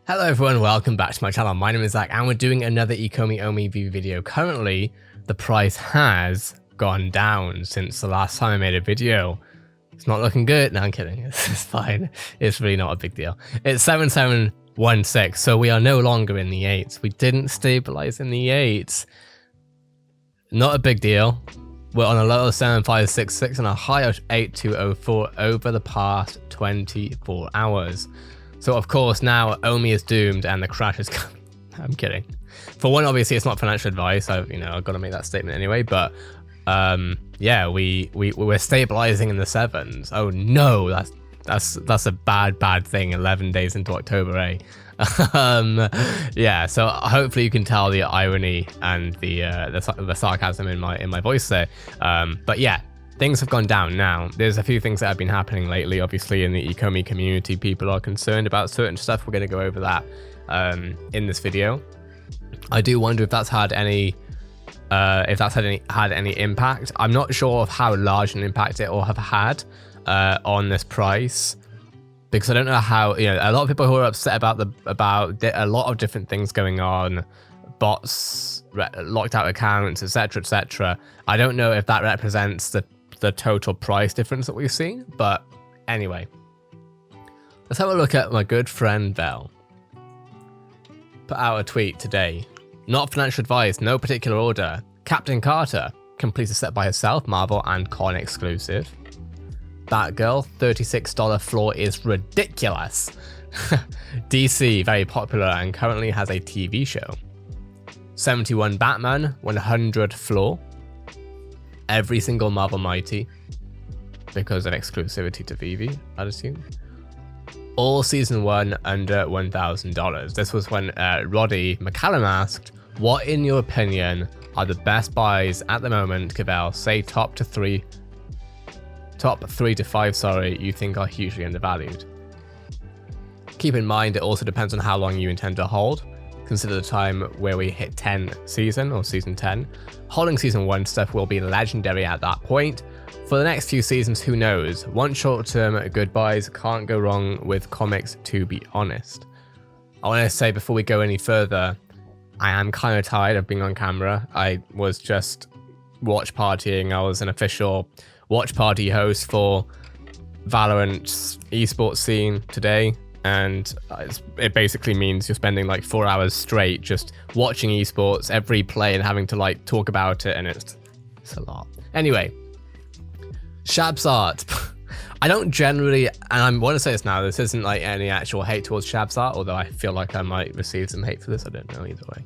Hello everyone, welcome back to my channel. My name is Zach and we're doing another Ecomi Omi VeVe video. Currently, the price has gone down since the last time I made a video. It's not looking good. No, I'm kidding. It's fine. It's really not a big deal. It's 7716, so we are no longer in the 8s. We didn't stabilize in the 8s. Not a big deal. We're on a low of 7566 and a high of 8204 over the past 24 hours. So of course now Omi is doomed and the crash is coming. I'm kidding. For one, obviously it's not financial advice. I've got to make that statement anyway. But yeah, we're stabilizing in the 7s. Oh no, that's a bad thing. 11 days into October, eh? Yeah. So hopefully you can tell the irony and the sarcasm in my voice there. But yeah. Things have gone down now. There's a few things that have been happening lately. Obviously, in the Ecomi community, people are concerned about certain stuff. We're going to go over that in this video. I do wonder if that's had any, had any impact. I'm not sure of how large an impact it will have had on this price, because I don't know how. A lot of people who are upset about a lot of different things going on. Bots, locked out accounts, etc., etc. I don't know if that represents the total price difference that we've seen, but anyway, let's have a look at my good friend Bell. Put out a tweet today. Not financial advice, no particular order. Captain Carter completes a set by herself, Marvel and Con exclusive. Batgirl, $36 floor is ridiculous. DC, very popular and currently has a TV show. 71 Batman, 100 floor. Every single Marvel Mighty, because of exclusivity to VeVe, I'd assume. All season 1 under $1,000. This was when Roddy McCallum asked, what in your opinion are the best buys at the moment, Cavell? Say top 3 to 5, sorry, you think are hugely undervalued. Keep in mind, it also depends on how long you intend to hold. Consider the time where we hit 10 season or season 10. Holding season 1 stuff will be legendary at that point. For the next few seasons, who knows? One short-term good buys can't go wrong with comics, to be honest. I want to say before we go any further, I am kind of tired of being on camera. I was just watch partying. I was an official watch party host for Valorant's esports scene today. And it basically means you're spending like 4 hours straight just watching esports, every play, and having to like talk about it, and it's a lot. Anyway, Shabs art. I don't generally, and I want to say this now, this isn't like any actual hate towards Shabs art, although I feel like I might receive some hate for this. I don't know either way.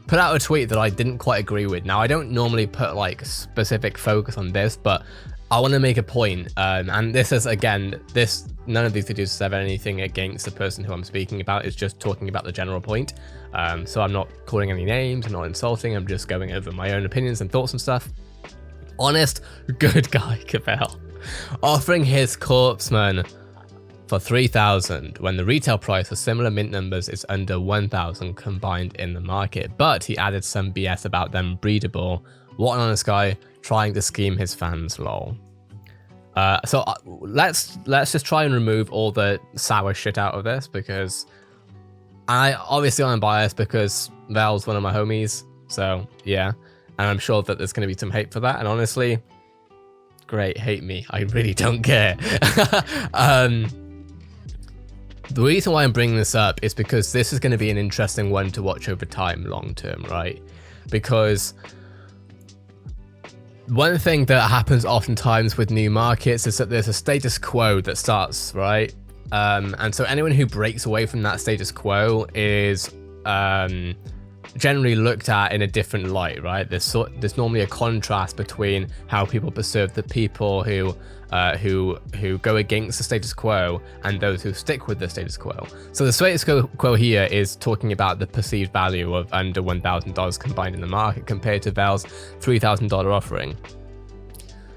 Put out a tweet that I didn't quite agree with. Now, I don't normally put like specific focus on this, but I want to make a point, and this is, again, none of these videos have anything against the person who I'm speaking about. It's just talking about the general point. So I'm not calling any names, I'm not insulting, I'm just going over my own opinions and thoughts and stuff. Honest, good guy, Cavell, offering his corpseman for 3,000 when the retail price for similar mint numbers is under 1,000 combined in the market. But he added some BS about them breedable. What an honest guy, trying to scheme his fans, lol. So let's just try and remove all the sour shit out of this, because I'm biased because Val's one of my homies, so yeah, and I'm sure that there's going to be some hate for that, and honestly, great, hate me, I really don't care. The reason why I'm bringing this up is because this is going to be an interesting one to watch over time, long term, right? Because one thing that happens oftentimes with new markets is that there's a status quo that starts, right? And so anyone who breaks away from that status quo is generally looked at in a different light, right? There's normally a contrast between how people perceive the people who go against the status quo and those who stick with the status quo. So the status quo here is talking about the perceived value of under $1,000 combined in the market compared to Val's $3,000 offering.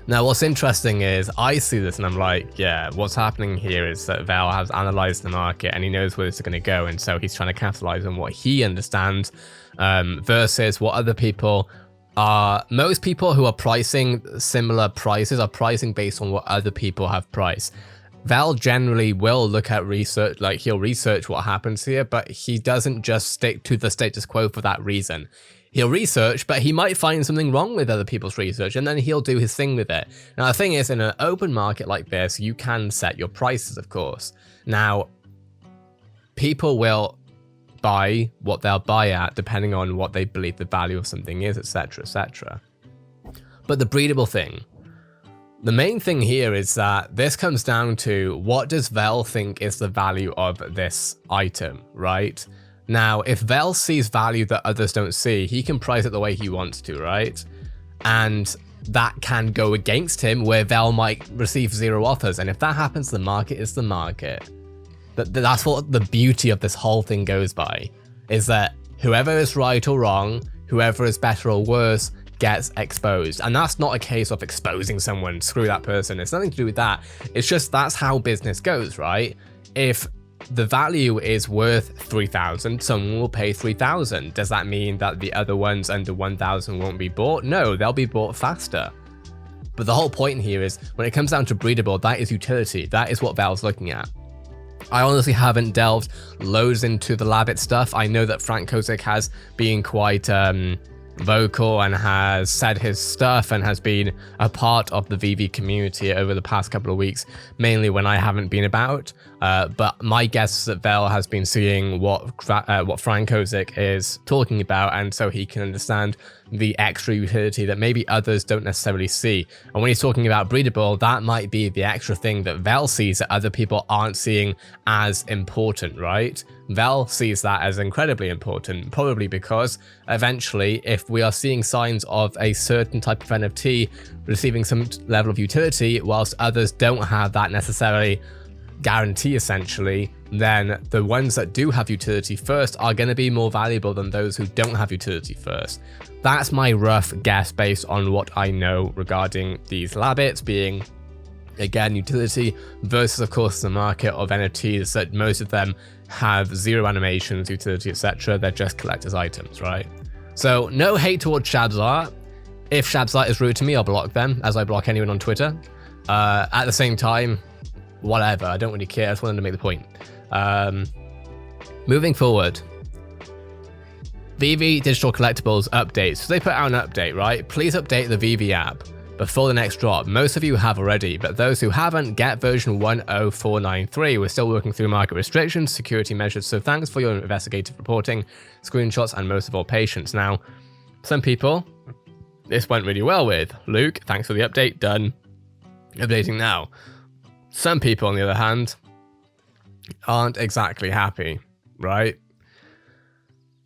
Now, what's interesting is I see this and I'm like, yeah, what's happening here is that Val has analyzed the market and he knows where it's going to go. And so he's trying to capitalize on what he understands versus what other people are. Most people who are pricing similar prices are pricing based on what other people have priced. Val generally will look at research, like he'll research what happens here, but he doesn't just stick to the status quo for that reason. He'll research, but he might find something wrong with other people's research, and then he'll do his thing with it. Now, the thing is, in an open market like this, you can set your prices, of course. Now, people will buy what they'll buy at, depending on what they believe the value of something is, etc., etc. But the breedable thing, the main thing here is that this comes down to what does Vel think is the value of this item, right? Now, if Vel sees value that others don't see, he can price it the way he wants to, right? And that can go against him where Vel might receive 0 offers. And if that happens, the market is the market. That's what the beauty of this whole thing goes by, is that whoever is right or wrong, whoever is better or worse, gets exposed. And that's not a case of exposing someone, screw that person. It's nothing to do with that. It's just that's how business goes, right? If the value is worth 3,000, someone will pay 3,000. Does that mean that the other ones under 1,000 won't be bought? No, they'll be bought faster. But the whole point here is when it comes down to breedable, that is utility. That is what Val's looking at. I honestly haven't delved loads into the Labbit stuff. I know that Frank Kozik has been quite vocal and has said his stuff and has been a part of the VeVe community over the past couple of weeks, mainly when I haven't been about. But my guess is that Vel has been seeing what Frank Kozik is talking about, and so he can understand the extra utility that maybe others don't necessarily see. And when he's talking about breedable, that might be the extra thing that Vel sees that other people aren't seeing as important, right? Vel sees that as incredibly important, probably because eventually, if we are seeing signs of a certain type of NFT receiving some level of utility, whilst others don't have that necessarily guarantee essentially, then the ones that do have utility first are going to be more valuable than those who don't have utility first. That's my rough guess based on what I know regarding these Labbits being, again, utility versus of course the market of NFTs that most of them have 0 animations, utility, etc. They're just collector's items, right? So no hate towards Shabzart. If Shabzart is rude to me, I'll block them as I block anyone on Twitter. At the same time, whatever, I don't really care. I just wanted to make the point. Moving forward, VeVe Digital Collectibles updates. So they put out an update, right? Please update the VeVe app before the next drop. Most of you have already, but those who haven't, get version 10493. We're still working through market restrictions, security measures, so thanks for your investigative reporting, screenshots, and most of all, patience. Now, some people, this went really well with. Luke, thanks for the update, done. Updating now. Some people, on the other hand, aren't exactly happy, right?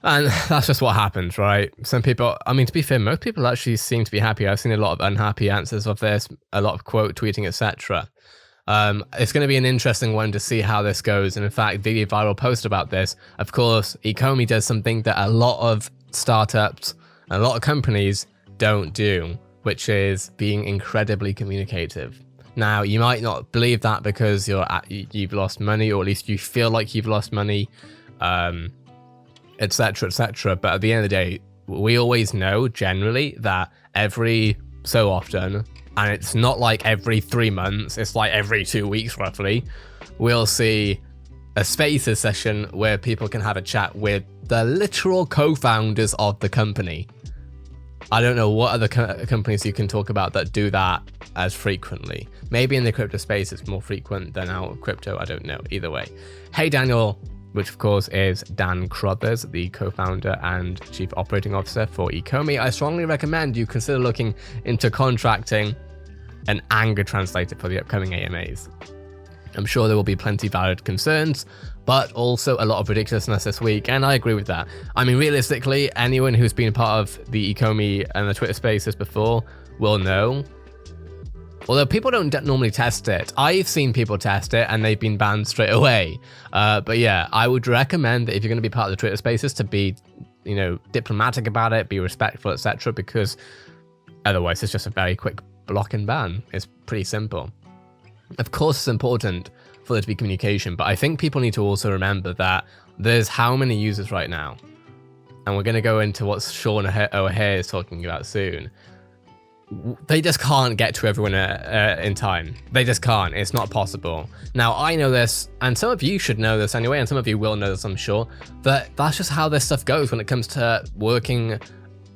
And that's just what happens, right? Some people, I mean, to be fair, most people actually seem to be happy. I've seen a lot of unhappy answers of this, a lot of quote tweeting, etc. It's going to be an interesting one to see how this goes. And in fact, VeVe Viral posted about this. Of course, Ecomi does something that a lot of startups, a lot of companies don't do, which is being incredibly communicative. Now, you might not believe that because you've lost money, or at least you feel like you've lost money, etc., etc. But at the end of the day, we always know generally that every so often, and it's not like every 3 months, it's like every 2 weeks roughly, we'll see a Spaces session where people can have a chat with the literal co-founders of the company. I don't know what other companies you can talk about that do that as frequently. Maybe in the crypto space it's more frequent than out of crypto, I don't know. Either way. Hey Daniel, which of course is Dan Crothers, the co-founder and chief operating officer for Ecomi. I strongly recommend you consider looking into contracting an anger translator for the upcoming AMAs. I'm sure there will be plenty of valid concerns, but also a lot of ridiculousness this week, and I agree with that. I mean, realistically, anyone who's been a part of the Ecomi and the Twitter spaces before will know. Although people don't normally test it. I've seen people test it and they've been banned straight away. But yeah, I would recommend that if you're going to be part of the Twitter spaces to be, you know, diplomatic about it, be respectful, etc. Because otherwise it's just a very quick block and ban. It's pretty simple. Of course, it's important for there to be communication, but I think people need to also remember that there's how many users right now? And we're going to go into what Sean O'Hare is talking about soon. they just can't get to everyone in time. They just can't. It's not possible. Now, I know this, and some of you should know this anyway, and some of you will know this, I'm sure, that that's just how this stuff goes when it comes to working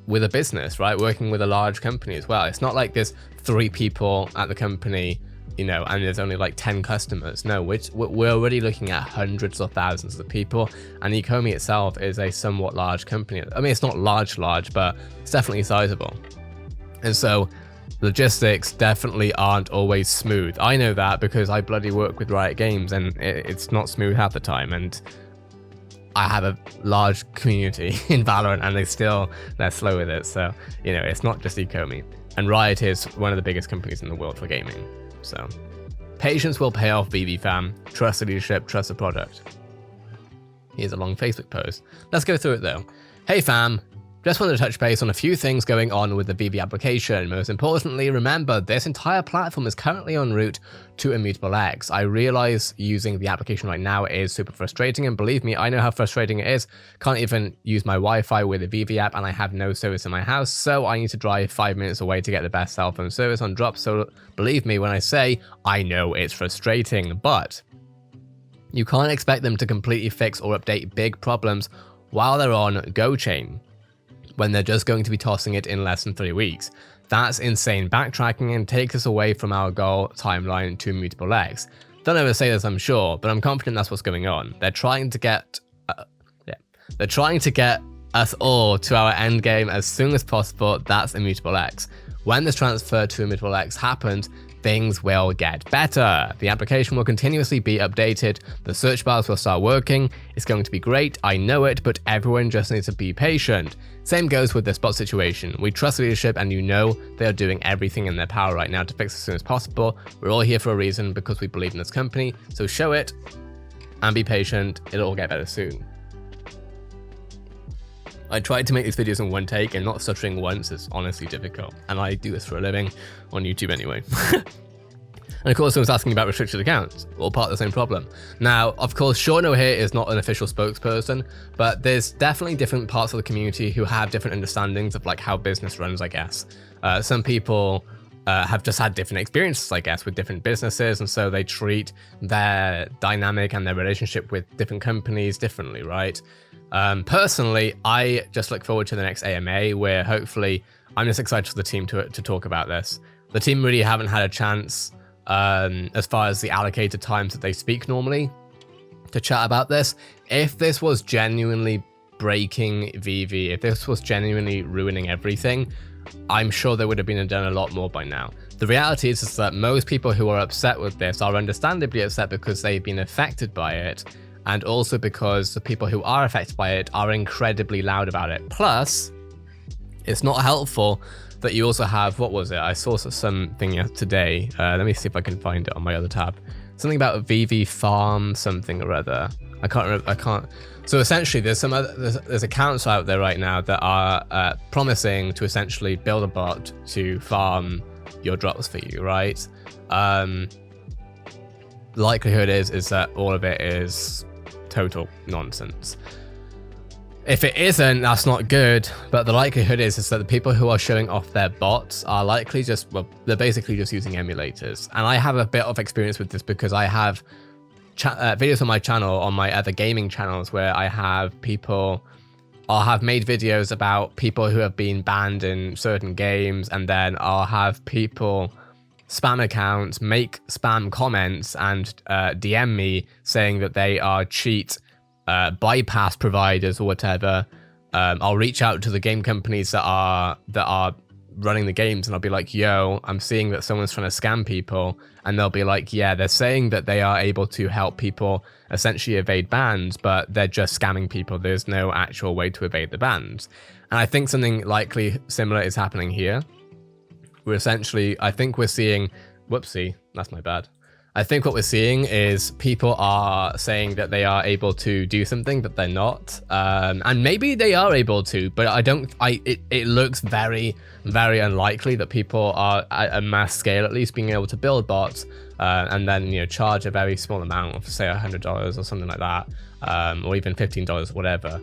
with a business, right? Working with a large company as well. It's not like there's 3 people at the company, you know, and there's only like 10 customers. No, we're already looking at hundreds of thousands of people, and Ecomi itself is a somewhat large company. I mean, it's not large, but it's definitely sizable. And so logistics definitely aren't always smooth. I know that because I bloody work with Riot Games, and it's not smooth half the time. And I have a large community in Valorant, and they're slow with it. So, you know, it's not just Ecomi. And Riot is one of the biggest companies in the world for gaming. So patience will pay off, VeVe fam. Trust the leadership, trust the product. Here's a long Facebook post. Let's go through it though. Hey fam, just wanted to touch base on a few things going on with the VeVe application. Most importantly, remember this entire platform is currently en route to Immutable X. I realize using the application right now is super frustrating, and believe me, I know how frustrating it is. Can't even use my Wi-Fi with the VeVe app, and I have no service in my house, so I need to drive 5 minutes away to get the best cell phone service on drop. So believe me when I say I know it's frustrating, but you can't expect them to completely fix or update big problems while they're on GoChain, when they're just going to be tossing it in less than 3 weeks. That's insane backtracking and takes us away from our goal timeline to Immutable X. Don't ever say this, I'm sure, but I'm confident that's what's going on. They're trying to get us all to our end game as soon as possible. That's Immutable X. When this transfer to Immutable X happens, things will get better. The application will continuously be updated. The search bars will start working. It's going to be great, I know it, but everyone just needs to be patient. Same goes with the spot situation. We trust leadership, and you know they are doing everything in their power right now to fix as soon as possible. We're all here for a reason because we believe in this company, so show it and be patient. It'll all get better soon. I tried to make these videos in one take, and not stuttering once is honestly difficult, and I do this for a living on YouTube anyway. And of course, someone's asking about restricted accounts, all part of the same problem. Now, of course, Shorno here is not an official spokesperson, but there's definitely different parts of the community who have different understandings of like how business runs, I guess. Some people have just had different experiences, I guess, with different businesses, and so they treat their dynamic and their relationship with different companies differently, right? Personally, I just look forward to the next AMA, where hopefully I'm just excited for the team to talk about this. The team really haven't had a chance, as far as the allocated times that they speak normally, to chat about this. If this was genuinely breaking VeVe, if this was genuinely ruining everything, I'm sure there would have been done a lot more by now. The reality is that most people who are upset with this are understandably upset because they've been affected by it, and also because the people who are affected by it are incredibly loud about it. Plus, it's not helpful that you also have, what was it? I saw something today. Let me see if I can find it on my other tab. Something about a VeVe farm, something or other. I can't remember. So essentially, there's accounts out there right now that are promising to essentially build a bot to farm your drops for you, right? The likelihood is that all of it is total nonsense. If it isn't, that's not good, but the likelihood is that the people who are showing off their bots are likely they're basically just using emulators. And I have a bit of experience with this because I have videos on my channel, on my other gaming channels, where I have people, I'll have made videos about people who have been banned in certain games, and then I'll have people spam accounts, make spam comments, and DM me saying that they are cheat bypass providers or whatever. I'll reach out to the game companies that are running the games, and I'll be like, yo, I'm seeing that someone's trying to scam people, and they'll be like, yeah, they're saying that they are able to help people essentially evade bans, but they're just scamming people. There's no actual way to evade the bans. And I think something likely similar is happening here. I think we're seeing, whoopsie, that's my bad. I think what we're seeing is people are saying that they are able to do something that they're not, and maybe they are able to, but it looks very, very unlikely that people are at a mass scale, at least, being able to build bots and then charge a very small amount of, say, $100 or something like that, or even $15, whatever,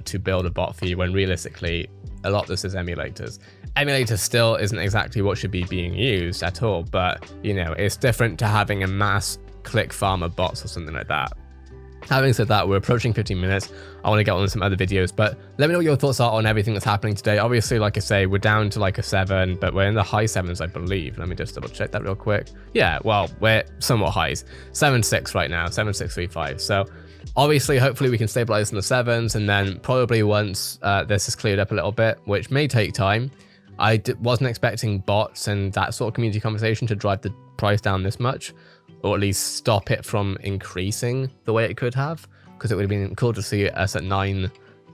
to build a bot for you, when realistically a lot of this is emulators. emulator still isn't exactly what should be being used at all, but you know, it's different to having a mass click farmer bots or something like that. Having said that, we're approaching 15 minutes. I want to get on some other videos, but let me know what your thoughts are on everything that's happening today. Obviously, like I say, we're down to like a 7, but we're in the high 7s, I believe. Let me just double check that real quick. Yeah, well, we're somewhat highs. 7.6 right now, 7.635. So obviously, hopefully we can stabilize in the 7s, and then probably once this is cleared up a little bit, which may take time. I wasn't expecting bots and that sort of community conversation to drive the price down this much, or at least stop it from increasing the way it could have, because it would have been cool to see us at 9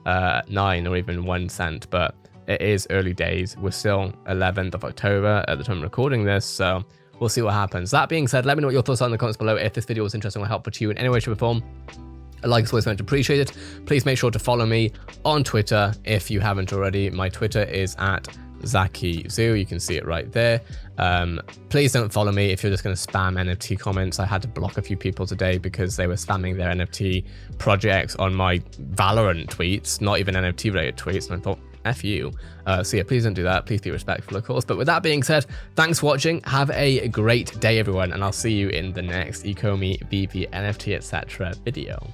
or even 1 cent, but it is early days. We're still 11th of October at the time of recording this, so we'll see what happens. That being said, let me know what your thoughts are in the comments below. If this video was interesting or helpful to you in any way, shape, or form, a like is always much appreciated. Please make sure to follow me on Twitter if you haven't already. My Twitter is at ZakiZoo. You can see it right there. Please don't follow me if you're just going to spam NFT comments. I had to block a few people today because they were spamming their NFT projects on my Valorant tweets, not even NFT related tweets, and I thought, F you. So yeah, please don't do that. Please be respectful, of course. But with that being said, thanks for watching. Have a great day, everyone, and I'll see you in the next Ecomi, VeVe, NFT, etc. video.